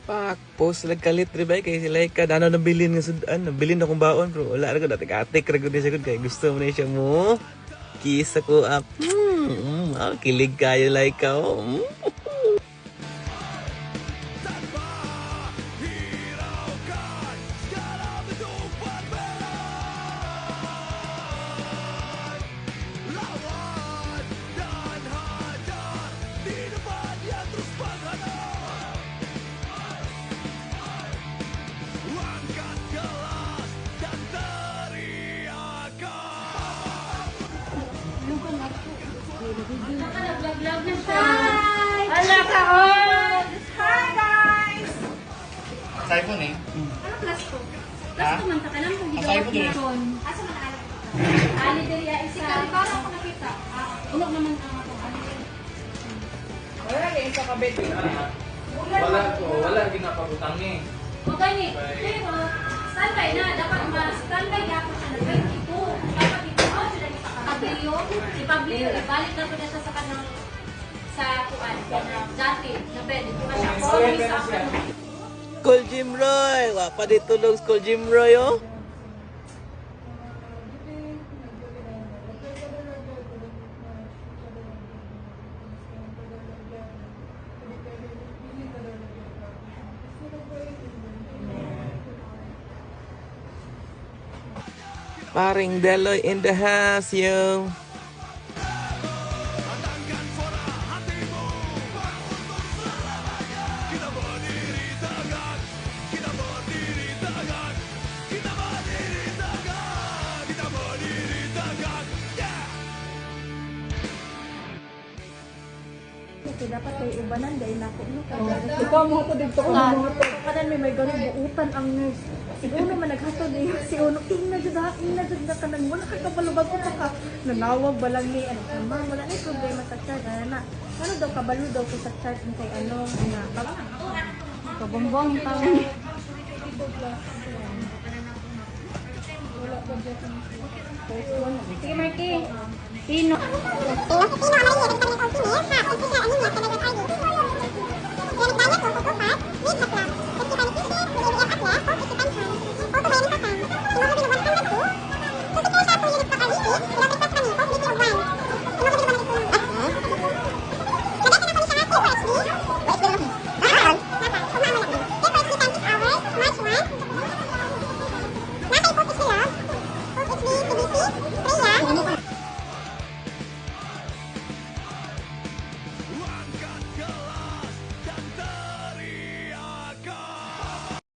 Pak, post nagkalit rin ba kay sila ka ano nabilin nga sudan, nabilin akong baon bro. Wala ra ko atik ra gud siya kay gusto mo na siya mo. Kiss ako up. Kilig kayo like ka. Hi! Ala ka all! Hi guys! Sa iPhone eh. Ano plus ko? Plus ko man ka lang kung Sa iPhone din. Asa man alam ko? Ali diri isa. Para ako nakita. Unog naman ang ako. Wala rin sa kabit. Wala ko, wala ginapagutang ni. Okay ni. Pero standby na dapat ma-standby dapat siya na 22. Dapat ito sila ipakapablyo. Ipablyo ibalik na pud sa kanang sa kuan dati na bed. Di ba siya? Always sa School Gym Roy, wa pa dito tulog School Gym Roy oh. Paring Deloy in the house, yo. Dapat kay ubanan dahil nako no ikaw mo ko dito ko mo to kanan may ganun buutan ang nurse siguro man naghatod eh si uno ina jud na kanang wala ka kabalubag ko pa nanawag balang ni ano ma'am wala ni problema sa chart na ano daw kabalo daw ko sa chart ni kay ano na kabombong tao wala pa dyan sige Marky Pino